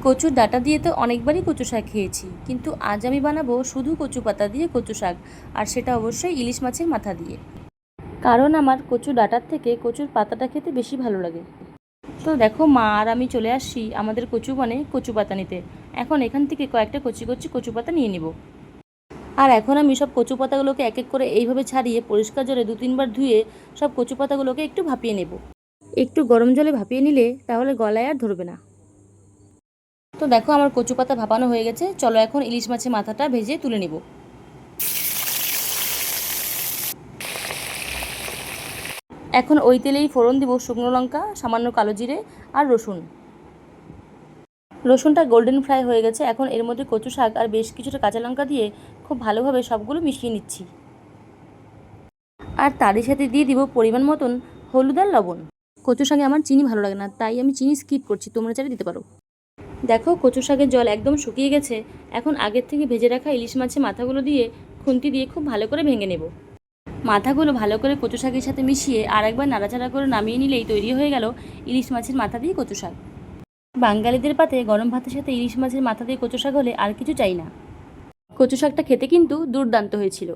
কচুর ডাঁটা দিয়ে তো অনেকবারই কচু শাক খেয়েছি, কিন্তু আজ আমি বানাবো শুধু কচু পাতা দিয়ে কচু শাক, আর সেটা অবশ্যই ইলিশ মাছের মাথা দিয়ে। কারণ আমার কচু ডাঁটার থেকে কচুর পাতাটা খেতে বেশি ভালো লাগে। তো দেখো, মা আর আমি চলে আসছি আমাদের কচু বনে কচু পাতা নিতে। এখন এখান থেকে কয়েকটা কচি কচি কচু পাতা নিয়ে নিব। আর এখন আমি সব কচু পাতাগুলোকে এক এক করে এইভাবে ছাড়িয়ে পরিষ্কার জলে 2-3 বার ধুয়ে সব কচু পাতাগুলোকে একটু ভাপিয়ে নেব। একটু গরম জলে ভাপিয়ে নিলে তাহলে গলায় আর ধরবে না। তো দেখো, আমার কচু পাতা ভাপানো হয়ে গেছে। চলো এখন ইলিশ মাছের মাথাটা ভেজে তুলে নিব। এখন ওই তেলেই ফোড়ন দিব শুকনো লঙ্কা, সামান্য কালো জিরে আর রসুন। রসুনটা গোল্ডেন ফ্রাই হয়ে গেছে। এখন এর মধ্যে কচু শাক আর বেশ কিছুটা কাঁচা লঙ্কা দিয়ে খুব ভালোভাবে সবগুলো মিশিয়ে নিচ্ছি। আর তারই সাথে দিয়ে দিব পরিমাণ মতন হলুদ আর লবণ। কচু শাকে আমার চিনি ভালো লাগে না, তাই আমি চিনি স্কিপ করছি, তোমরা চাইলে দিতে পারো। দেখো, কচু শাকের জল একদম শুকিয়ে গেছে। এখন আগের থেকে ভেজে রাখা ইলিশ মাছের মাথাগুলো দিয়ে খুন্তি দিয়ে খুব ভালো করে ভেঙে নেব। মাথাগুলো ভালো করে কচু শাকের সাথে মিশিয়ে আর একবার নাড়াচাড়া করে নামিয়ে নিলেই তৈরি হয়ে গেল ইলিশ মাছের মাথা দিয়ে কচু শাক। বাঙালিদের পাতে গরম ভাতের সাথে ইলিশ মাছের মাথা দিয়ে কচু শাক হলে আর কিছু চাই না। কচু শাকটা খেতে কিন্তু দুর্দান্ত হয়েছিল।